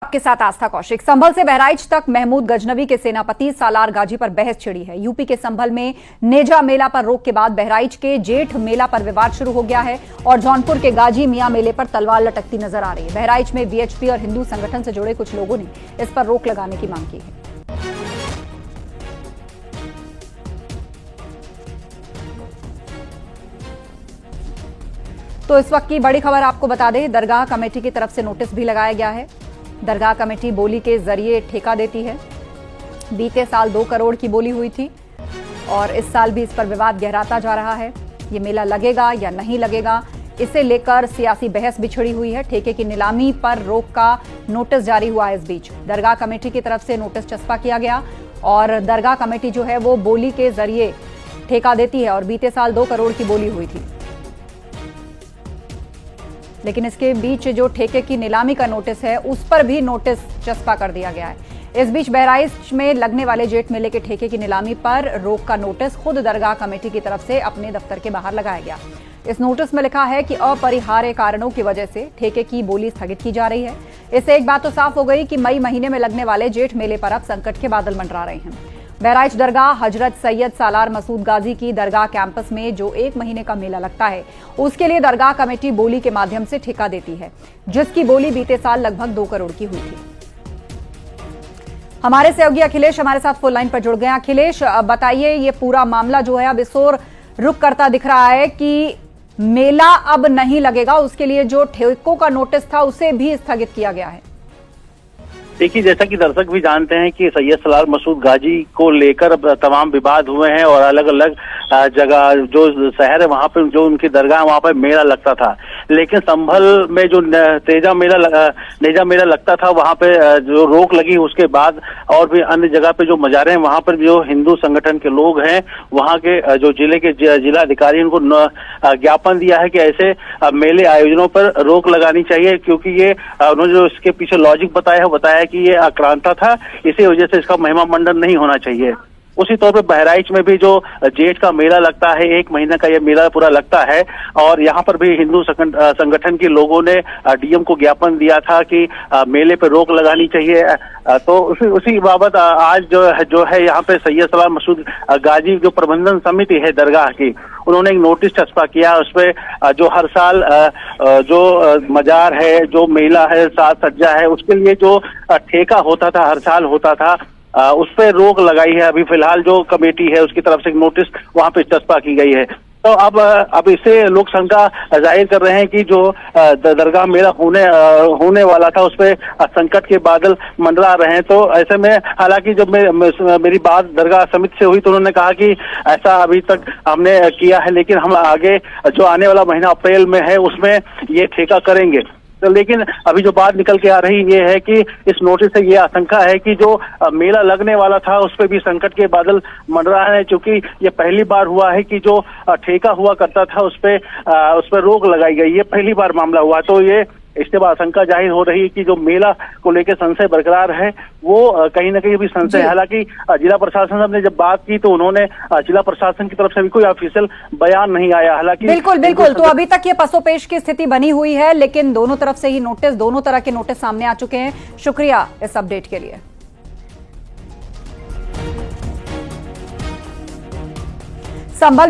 आपके साथ आस्था कौशिक। संभल से बहराइच तक महमूद गजनवी के सेनापति सालार गाजी पर बहस छिड़ी है। यूपी के संभल में नेजा मेला पर रोक के बाद बहराइच के जेठ मेला पर विवाद शुरू हो गया है और जौनपुर के गाजी मियां मेले पर तलवार लटकती नजर आ रही है। बहराइच में वीएचपी और हिंदू संगठन से जुड़े कुछ लोगों ने इस पर रोक लगाने की मांग की है। तो इस वक्त की बड़ी खबर आपको बता दें, दरगाह कमेटी की तरफ से नोटिस भी लगाया गया है। दरगाह कमेटी बोली के जरिए ठेका देती है। बीते साल 2 करोड़ की बोली हुई थी और इस साल भी इस पर विवाद गहराता जा रहा है। ये मेला लगेगा या नहीं लगेगा, इसे लेकर सियासी बहस भी छिड़ी हुई है। ठेके की नीलामी पर रोक का नोटिस जारी हुआ है। इस बीच दरगाह कमेटी की तरफ से नोटिस चस्पा किया गया और दरगाह कमेटी जो है वो बोली के जरिए ठेका देती है और बीते साल 2 करोड़ की बोली हुई थी। लेकिन इसके बीच जो ठेके की नीलामी का नोटिस है उस पर भी नोटिस चस्पा कर दिया गया है। इस बीच बहराइच में लगने वाले जेठ मेले के ठेके की नीलामी पर रोक का नोटिस खुद दरगाह कमेटी की तरफ से अपने दफ्तर के बाहर लगाया गया। इस नोटिस में लिखा है कि अपरिहार्य कारणों की वजह से ठेके की बोली स्थगित की जा रही है। इससे एक बात तो साफ हो गई कि मई महीने में लगने वाले जेठ मेले पर अब संकट के बादल मंडरा रहे हैं। बहराइच दरगाह हजरत सैयद सालार मसूद गाजी की दरगाह कैंपस में जो 1 महीने का मेला लगता है उसके लिए दरगाह कमेटी बोली के माध्यम से ठेका देती है, जिसकी बोली बीते साल लगभग 2 करोड़ की हुई थी। हमारे सहयोगी अखिलेश हमारे साथ फोन लाइन पर जुड़ गए। अखिलेश, बताइए, ये पूरा मामला जो है अब इस ओर रुख करता दिख रहा है कि मेला अब नहीं लगेगा, उसके लिए जो ठेकों का नोटिस था उसे भी स्थगित किया गया है। देखिए, जैसा कि दर्शक भी जानते हैं कि सैयद सलार मसूद गाजी को लेकर तमाम विवाद हुए हैं और अलग अलग जगह जो शहर है वहां पे जो उनकी दरगाह वहां पर मेला लगता था। लेकिन संभल में जो नेजा मेला लगता था वहां पे जो रोक लगी उसके बाद और भी अन्य जगह पे जो मजारे हैं वहां पर जो हिंदू संगठन के लोग हैं वहां के जो जिले के जिला अधिकारी उनको ज्ञापन दिया है कि ऐसे मेले आयोजनों पर रोक लगानी चाहिए, क्योंकि ये उन्होंने जो इसके पीछे लॉजिक बताया कि ये आक्रांता था, इसी वजह से इसका महिमा मंडन नहीं होना चाहिए। उसी तौर पे बहराइच में भी जो जेठ का मेला लगता है, 1 महीने का ये मेला पूरा लगता है और यहाँ पर भी हिंदू संगठन के लोगों ने डीएम को ज्ञापन दिया था कि मेले पे रोक लगानी चाहिए। तो उसी बाबत आज जो है यहाँ पे सैयद सलार मसूद गाजी जो प्रबंधन समिति है दरगाह की, उन्होंने एक नोटिस चस्पा किया। उसपे जो हर साल जो मजार है, जो मेला है, साज सज्जा है, उसके लिए जो ठेका होता था, हर साल होता था, उस पर रोक लगाई है। अभी फिलहाल जो कमेटी है उसकी तरफ से एक नोटिस वहां पे चस्पा की गई है। तो अब इससे लोग शंका जाहिर कर रहे हैं कि जो दरगाह मेला होने वाला था उस पर संकट के बादल मंडरा रहे हैं। तो ऐसे में हालांकि जब मेरी बात दरगाह समिति से हुई तो उन्होंने कहा कि ऐसा अभी तक हमने किया है, लेकिन हम आगे जो आने वाला महीना अप्रैल में है उसमें ये ठेका करेंगे। तो लेकिन अभी जो बात निकल के आ रही ये है कि इस नोटिस से ये आशंका है कि जो मेला लगने वाला था उस पर भी संकट के बादल मंडरा है, क्योंकि ये पहली बार हुआ है कि जो ठेका हुआ करता था उस पर रोक लगाई गई। ये पहली बार मामला हुआ, तो ये इसके बाद आशंका जाहिर हो रही है कि जो मेला को लेकर संशय बरकरार है वो कहीं ना कहीं भी संशय है। हालांकि जिला प्रशासन ने जब बात की तो उन्होंने जिला प्रशासन की तरफ से भी कोई ऑफिशियल बयान नहीं आया। हालांकि बिल्कुल तो अभी तक ये पसोपेश की स्थिति बनी हुई है, लेकिन दोनों तरफ से ही नोटिस, दोनों तरह के नोटिस सामने आ चुके हैं। शुक्रिया इस अपडेट के लिए। संभल में